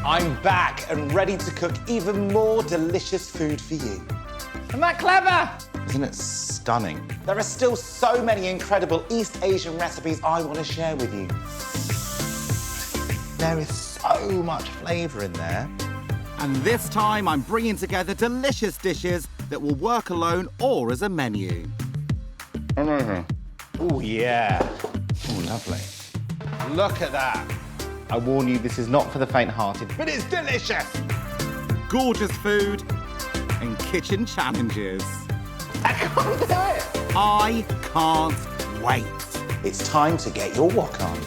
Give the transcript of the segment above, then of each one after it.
I'm back and ready to cook even more delicious food for you. Isn't that clever? Isn't it stunning? There are still so many incredible East Asian recipes I want to share with you. There is so much flavour in there. And this time I'm bringing together delicious dishes that will work alone or as a menu. Oh, yeah. Oh, lovely. Look at that. I warn you, this is not for the faint-hearted, but it's delicious. Gorgeous food and kitchen challenges. I can't do it. I can't wait. It's time to get your wok on.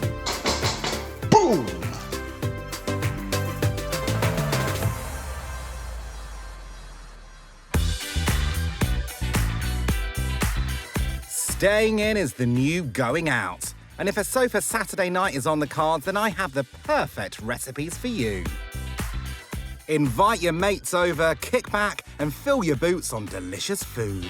Boom! Staying in is the new going out. And if a sofa Saturday night is on the cards, then I have the perfect recipes for you. Invite your mates over, kick back, and fill your boots on delicious food.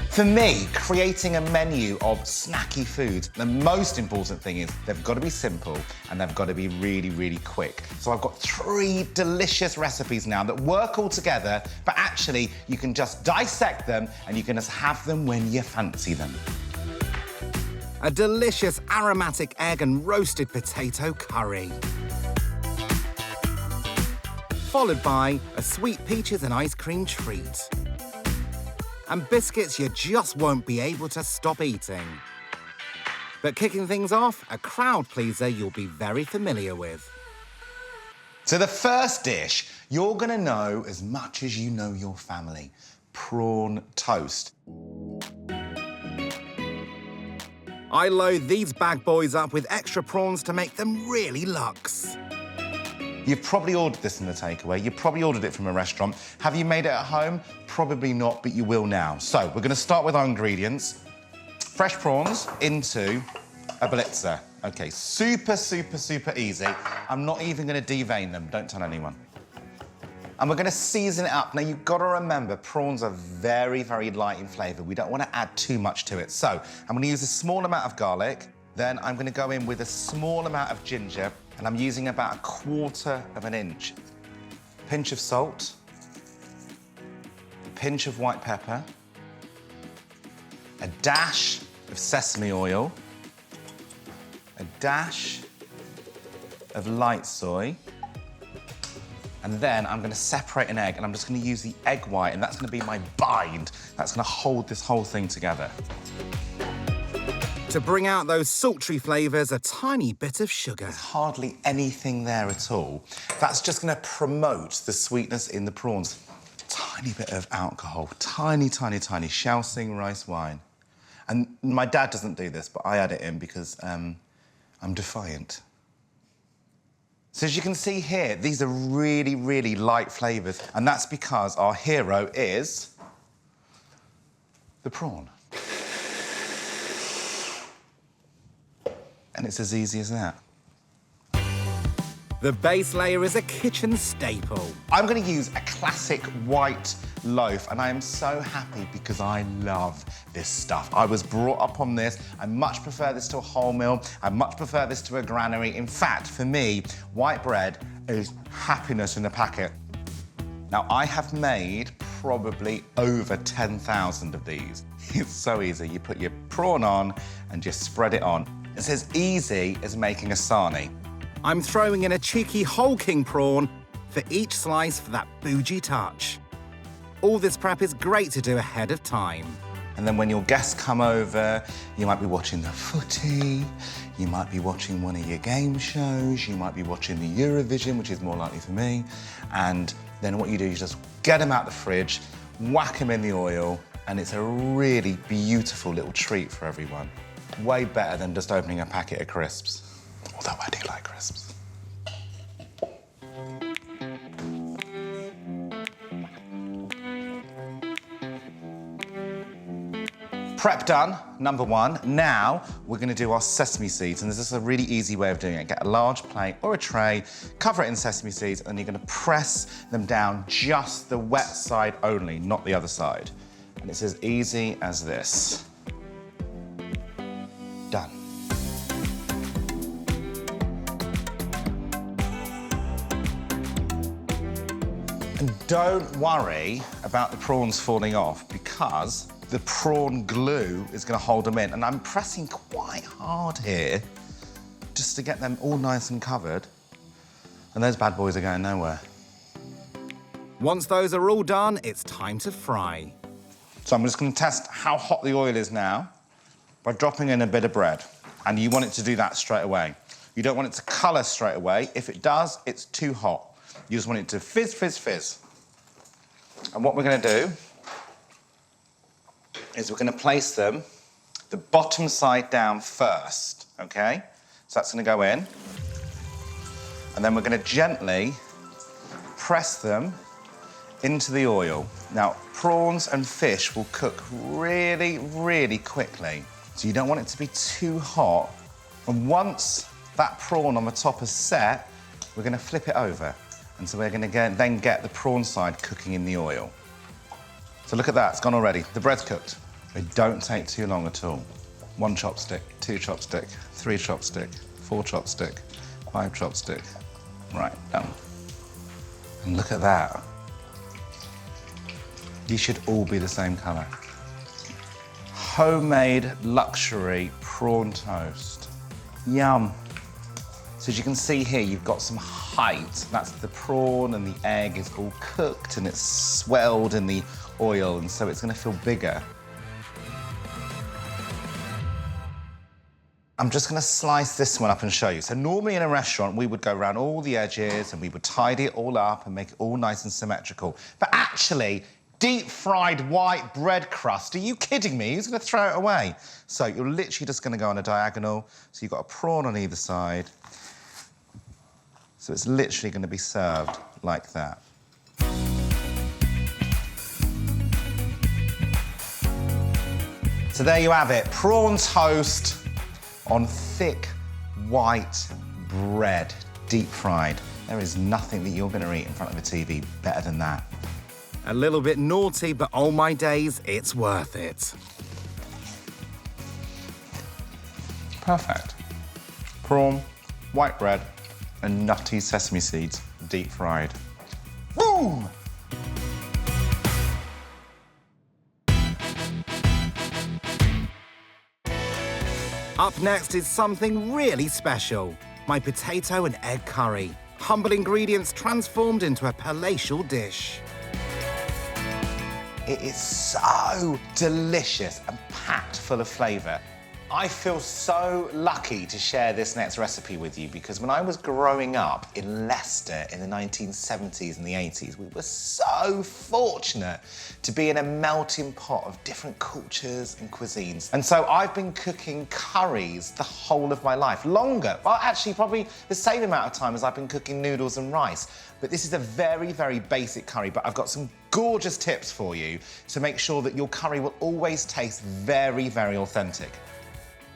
For me, creating a menu of snacky foods, the most important thing is they've got to be simple and they've got to be really, really quick. So I've got 3 delicious recipes now that work all together, but actually you can just dissect them and you can just have them when you fancy them. A delicious aromatic egg and roasted potato curry. Followed by a sweet peaches and ice cream treat. And biscuits you just won't be able to stop eating. But kicking things off, a crowd pleaser you'll be very familiar with. So the first dish, you're gonna know as much as you know your family. Prawn toast. I load these bag boys up with extra prawns to make them really luxe. You've probably ordered this in a takeaway. You probably ordered it from a restaurant. Have you made it at home? Probably not, but you will now. So we're gonna start with our ingredients. Fresh prawns into a blitzer. Okay, super, super, super easy. I'm not even gonna devein them, don't tell anyone. And we're gonna season it up. Now you've gotta remember, prawns are very, very light in flavor. We don't wanna add too much to it. So I'm gonna use a small amount of garlic. Then I'm gonna go in with a small amount of ginger, and I'm using about 1/4 of an inch. A pinch of salt, a pinch of white pepper, a dash of sesame oil, a dash of light soy, and then I'm gonna separate an egg, and I'm just gonna use the egg white, and that's gonna be my bind. That's gonna hold this whole thing together. To bring out those sultry flavours, a tiny bit of sugar. There's hardly anything there at all. That's just gonna promote the sweetness in the prawns. Tiny bit of alcohol, tiny, tiny, tiny Shaoxing rice wine. And my dad doesn't do this, but I add it in because I'm defiant. So as you can see here, these are really, really light flavours, and that's because our hero is the prawn. And it's as easy as that. The base layer is a kitchen staple. I'm gonna use a classic white loaf, and I am so happy because I love this stuff. I was brought up on this. I much prefer this to a wholemeal. I much prefer this to a granary. In fact, for me, white bread is happiness in a packet. Now, I have made probably over 10,000 of these. It's so easy. You put your prawn on and just spread it on. It's as easy as making a sarnie. I'm throwing in a cheeky whole king prawn for each slice for that bougie touch. All this prep is great to do ahead of time. And then when your guests come over, you might be watching the footy, you might be watching one of your game shows, you might be watching the Eurovision, which is more likely for me. And then what you do is just get them out the fridge, whack them in the oil, and it's a really beautiful little treat for everyone. Way better than just opening a packet of crisps. Although I do like crisps. Prep done, number 1. Now we're gonna do our sesame seeds, and this is a really easy way of doing it. Get a large plate or a tray, cover it in sesame seeds, and you're gonna press them down just the wet side only, not the other side. And it's as easy as this. Done. And don't worry about the prawns falling off because the prawn glue is going to hold them in. And I'm pressing quite hard here just to get them all nice and covered. And those bad boys are going nowhere. Once those are all done, it's time to fry. So I'm just going to test how hot the oil is now by dropping in a bit of bread. And you want it to do that straight away. You don't want it to colour straight away. If it does, it's too hot. You just want it to fizz, fizz, fizz. And what we're going to do is we're going to place them the bottom side down first, OK? So that's going to go in. And then we're going to gently press them into the oil. Now, prawns and fish will cook really, really quickly. So you don't want it to be too hot. And once that prawn on the top is set, we're going to flip it over. And so we're going to then get the prawn side cooking in the oil. So look at that, it's gone already. The bread's cooked. They don't take too long at all. 1 chopstick, 2 chopstick, 3 chopstick, 4 chopstick, 5 chopstick. Right, done. And look at that. You should all be the same colour. Homemade luxury prawn toast. Yum. So as you can see here, you've got some height. That's the prawn and the egg is all cooked and it's swelled in the oil, and so it's going to feel bigger. I'm just going to slice this one up and show you. So normally in a restaurant, we would go around all the edges and we would tidy it all up and make it all nice and symmetrical. But actually, deep-fried white bread crust, are you kidding me? Who's going to throw it away? So you're literally just going to go on a diagonal. So you've got a prawn on either side. So it's literally going to be served like that. So there you have it, prawn toast on thick white bread, deep fried. There is nothing that you're going to eat in front of a TV better than that. A little bit naughty, but oh my days, it's worth it. Perfect. Prawn, white bread, and nutty sesame seeds, deep fried. Boom! Up next is something really special. My potato and egg curry. Humble ingredients transformed into a palatial dish. It is so delicious and packed full of flavour. I feel so lucky to share this next recipe with you because when I was growing up in Leicester in the 1970s and the 80s, we were so fortunate to be in a melting pot of different cultures and cuisines. And so I've been cooking curries the whole of my life, longer. Well, actually, probably the same amount of time as I've been cooking noodles and rice. But this is a very, very basic curry, but I've got some gorgeous tips for you to make sure that your curry will always taste very, very authentic.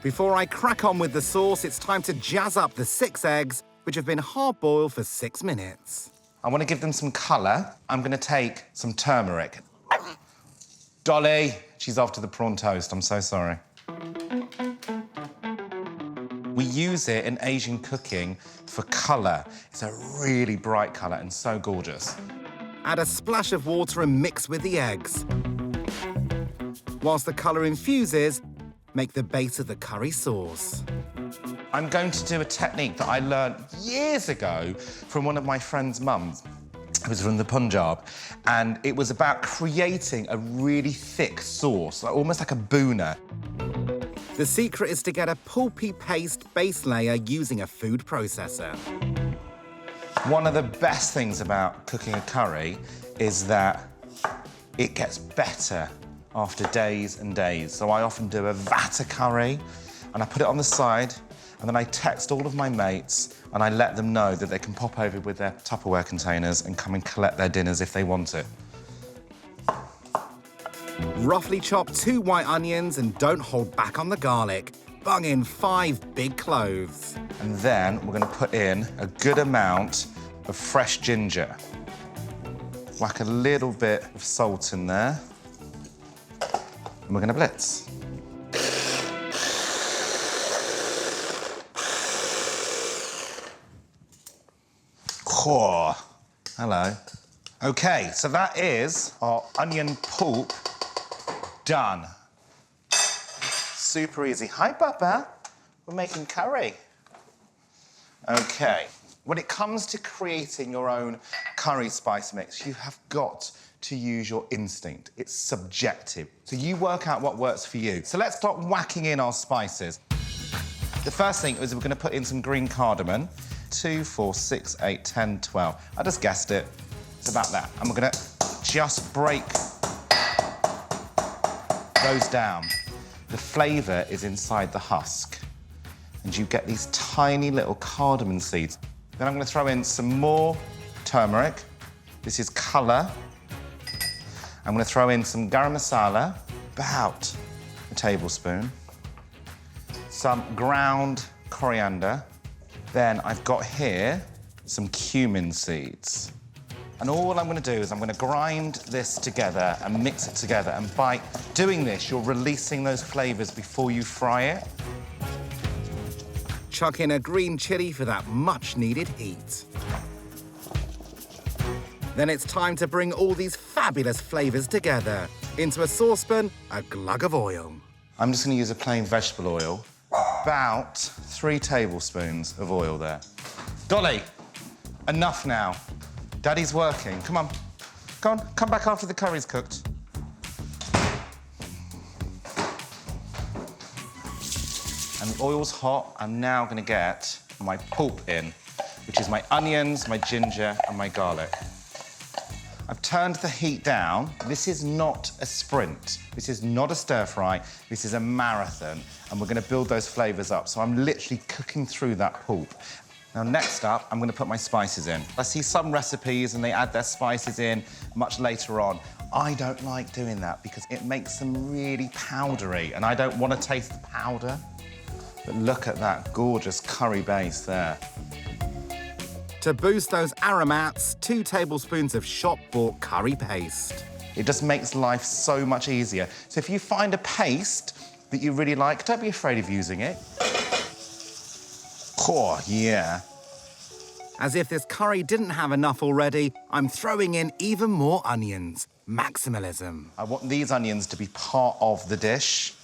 Before I crack on with the sauce, it's time to jazz up the 6 eggs, which have been hard-boiled for 6 minutes. I want to give them some colour. I'm going to take some turmeric. Dolly, she's after the prawn toast. I'm so sorry. We use it in Asian cooking for colour. It's a really bright colour and so gorgeous. Add a splash of water and mix with the eggs. Whilst the colour infuses, make the base of the curry sauce. I'm going to do a technique that I learned years ago from one of my friend's mums. It was from the Punjab, and it was about creating a really thick sauce, almost like a boona. The secret is to get a pulpy paste base layer using a food processor. One of the best things about cooking a curry is that it gets better after days and days. So I often do a vata curry and I put it on the side and then I text all of my mates and I let them know that they can pop over with their Tupperware containers and come and collect their dinners if they want it. Roughly chop 2 white onions and don't hold back on the garlic. Bung in 5 big cloves. And then we're gonna put in a good amount of fresh ginger. Whack a little bit of salt in there. And we're going to blitz. Oh, hello. Okay, so that is our onion pulp done. Super easy. Hi, Papa. We're making curry. Okay. When it comes to creating your own curry spice mix, you have got to use your instinct. It's subjective. So you work out what works for you. So let's start whacking in our spices. The first thing is we're going to put in some green cardamom. 2, 4, 6, 8, 10, 12. I just guessed it. It's about that. And we're going to just break those down. The flavour is inside the husk. And you get these tiny little cardamom seeds. Then I'm going to throw in some more turmeric. This is colour. I'm going to throw in some garam masala, about a tablespoon. Some ground coriander. Then I've got here some cumin seeds. And all I'm going to do is I'm going to grind this together and mix it together. And by doing this, you're releasing those flavours before you fry it. Chuck in a green chilli for that much-needed heat. Then it's time to bring all these fabulous flavours together. Into a saucepan, a glug of oil. I'm just going to use a plain vegetable oil. About 3 tablespoons of oil there. Dolly, enough now. Daddy's working. Come on. Go on, come back after the curry's cooked. And the oil's hot. I'm now going to get my pulp in, which is my onions, my ginger, and my garlic. I've turned the heat down. This is not a sprint. This is not a stir fry. This is a marathon, and we're going to build those flavours up. So I'm literally cooking through that pulp. Now, next up, I'm going to put my spices in. I see some recipes and they add their spices in much later on. I don't like doing that because it makes them really powdery, and I don't want to taste the powder. But look at that gorgeous curry base there. To boost those aromats, 2 tablespoons of shop-bought curry paste. It just makes life so much easier. So if you find a paste that you really like, don't be afraid of using it. Oh, yeah. As if this curry didn't have enough already, I'm throwing in even more onions. Maximalism. I want these onions to be part of the dish,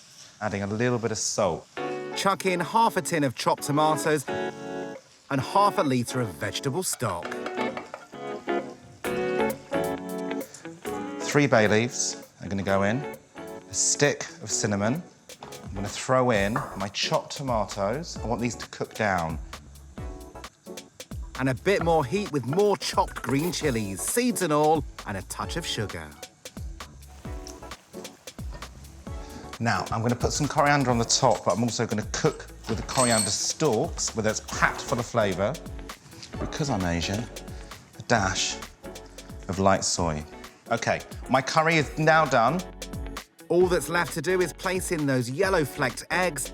adding a little bit of salt. Chuck in half a tin of chopped tomatoes and half a litre of vegetable stock. 3 bay leaves are going to go in. A stick of cinnamon. I'm going to throw in my chopped tomatoes. I want these to cook down. And a bit more heat with more chopped green chilies, seeds and all, and a touch of sugar. Now, I'm going to put some coriander on the top, but I'm also going to cook with the coriander stalks, where it's packed full of flavour. Because I'm Asian, a dash of light soy. OK, my curry is now done. All that's left to do is place in those yellow flecked eggs.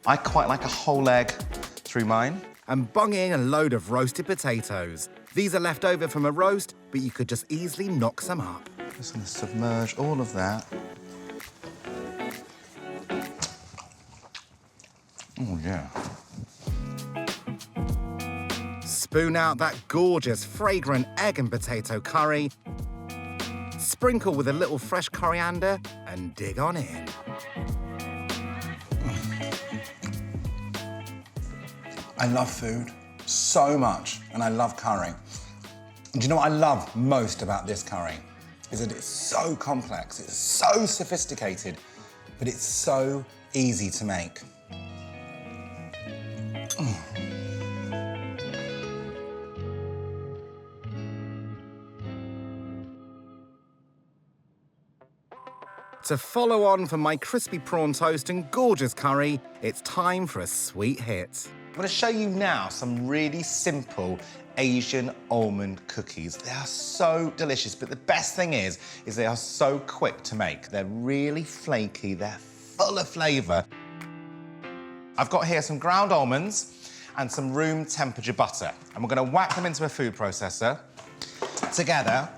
I quite like a whole egg through mine. And bung in a load of roasted potatoes. These are left over from a roast, but you could just easily knock some up. Just going to submerge all of that. Oh, yeah. Spoon out that gorgeous, fragrant egg and potato curry. Sprinkle with a little fresh coriander and dig on in. I love food so much, and I love curry. And do you know what I love most about this curry? Is that it's so complex, it's so sophisticated, but it's so easy to make. To follow on from my crispy prawn toast and gorgeous curry, it's time for a sweet hit. I'm going to show you now some really simple Asian almond cookies. They are so delicious, but the best thing is they are so quick to make. They're really flaky, they're full of flavour. I've got here some ground almonds and some room temperature butter, and we're going to whack them into a food processor together,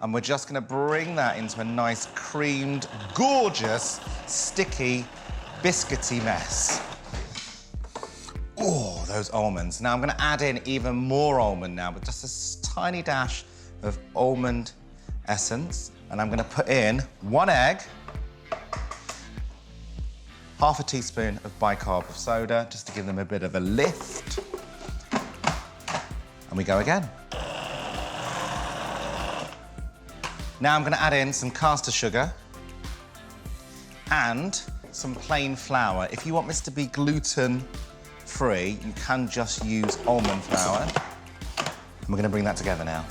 and we're just going to bring that into a nice creamed, gorgeous, sticky, biscuity mess. Oh, those almonds. Now I'm going to add in even more almond now, with just a tiny dash of almond essence, and I'm gonna put in 1 egg, half a teaspoon of bicarb of soda, just to give them a bit of a lift. And we go again. Now I'm gonna add in some caster sugar and some plain flour. If you want this to be gluten-free, you can just use almond flour. And we're gonna bring that together now.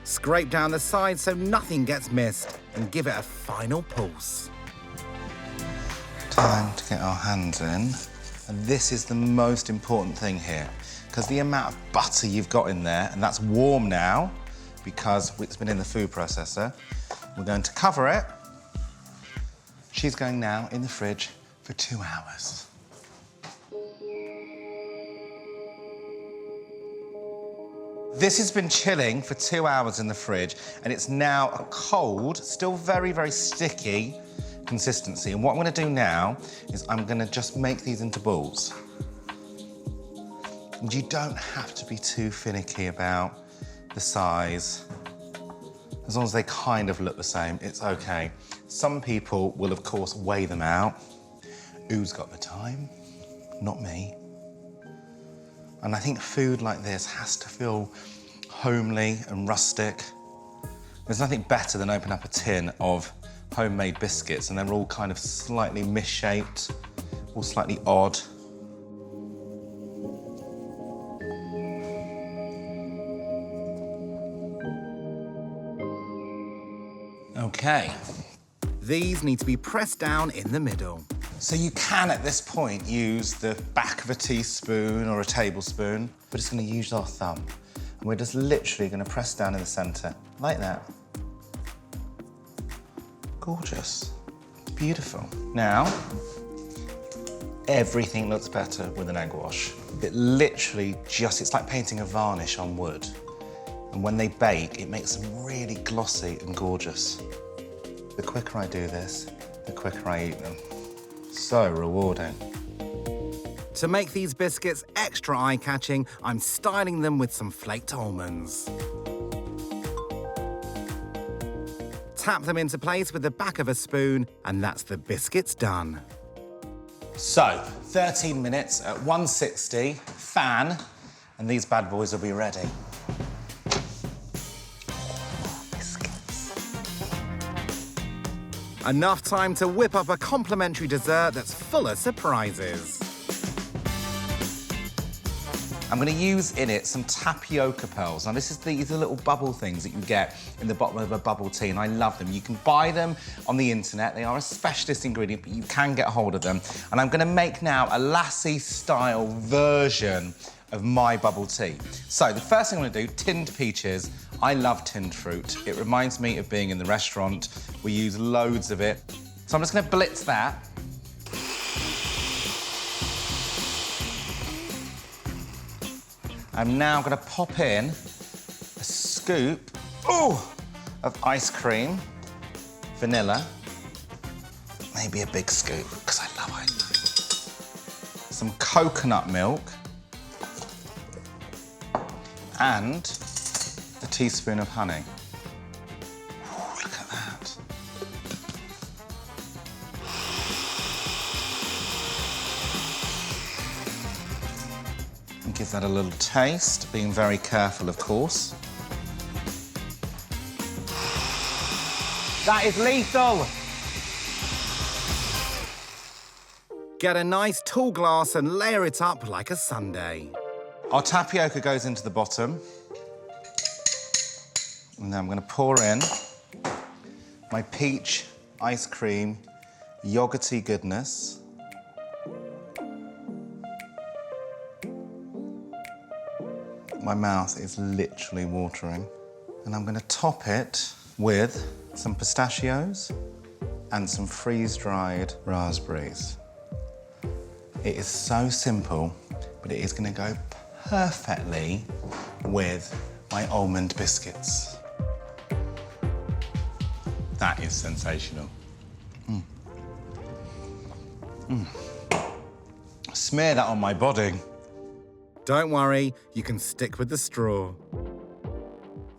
Scrape down the sides so nothing gets missed and give it a final pulse. Time to get our hands in. And this is the most important thing here, because the amount of butter you've got in there, and that's warm now because it's been in the food processor. We're going to cover it. She's going now in the fridge for 2 hours. This has been chilling for 2 hours in the fridge, and it's now a cold, still very, very sticky consistency. And what I'm gonna do now is I'm gonna just make these into balls. And you don't have to be too finicky about the size. As long as they kind of look the same, it's okay. Some people will, of course, weigh them out. Who's got the time? Not me. And I think food like this has to feel homely and rustic. There's nothing better than opening up a tin of homemade biscuits and they're all kind of slightly misshaped, all slightly odd. Okay. These need to be pressed down in the middle. So you can, at this point, use the back of a teaspoon or a tablespoon. We're just gonna use our thumb. And we're just literally gonna press down in the center, like that. Gorgeous. Beautiful. Now, everything looks better with an egg wash. It literally just, it's like painting a varnish on wood. And when they bake, it makes them really glossy and gorgeous. The quicker I do this, the quicker I eat them. So rewarding. To make these biscuits extra eye-catching, I'm styling them with some flaked almonds. Tap them into place with the back of a spoon, and that's the biscuits done. So, 13 minutes at 160, fan, and these bad boys will be ready. Enough time to whip up a complimentary dessert that's full of surprises. I'm gonna use in it some tapioca pearls. Now these are little bubble things that you get in the bottom of a bubble tea, and I love them. You can buy them on the internet. They are a specialist ingredient, but you can get hold of them. And I'm gonna make now a lassi-style version of my bubble tea. So the first thing I'm gonna do, tinned peaches. I love tinned fruit. It reminds me of being in the restaurant. We use loads of it. So I'm just gonna blitz that. I'm now gonna pop in a scoop, of ice cream, vanilla, maybe a big scoop, because I love it. Some coconut milk, and a teaspoon of honey. Ooh, look at that. And give that a little taste, being very careful, of course. That is lethal. Get a nice tall glass and layer it up like a sundae. Our tapioca goes into the bottom. And then I'm gonna pour in my peach ice cream yogurty goodness. My mouth is literally watering. And I'm gonna top it with some pistachios and some freeze-dried raspberries. It is so simple, but it is gonna go perfectly with my almond biscuits. That is sensational. Smear that on my body. Don't worry, you can stick with the straw.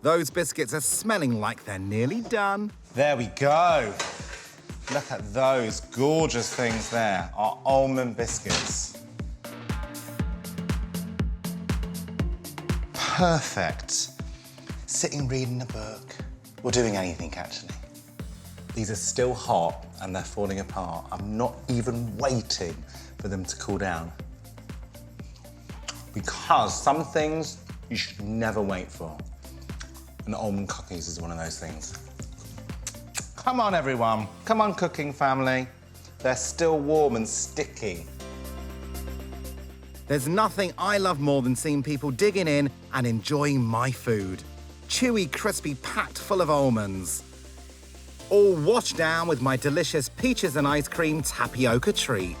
Those biscuits are smelling like they're nearly done. There we go. Look at those gorgeous things there, our almond biscuits. Perfect. Sitting reading a book, or doing anything actually. These are still hot and they're falling apart. I'm not even waiting for them to cool down. Because some things you should never wait for. And almond cookies is one of those things. Come on, everyone. Come on, cooking family. They're still warm and sticky. There's nothing I love more than seeing people digging in and enjoying my food. Chewy, crispy, packed full of almonds. All washed down with my delicious peaches and ice cream tapioca treat.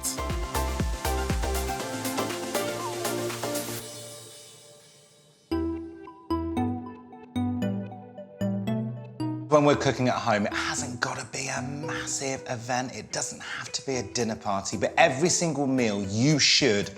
When we're cooking at home, it hasn't got to be a massive event. It doesn't have to be a dinner party, but every single meal you should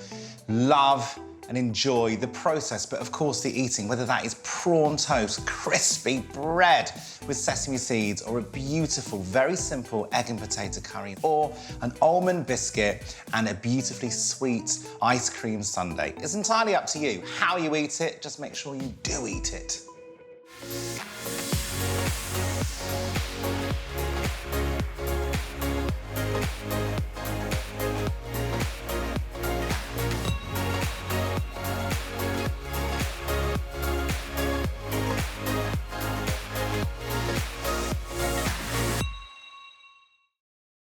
love and enjoy the process, but of course the eating, whether that is prawn toast, crispy bread with sesame seeds, or a beautiful, very simple egg and potato curry, or an almond biscuit and a beautifully sweet ice cream sundae. It's entirely up to you how you eat it, just make sure you do eat it.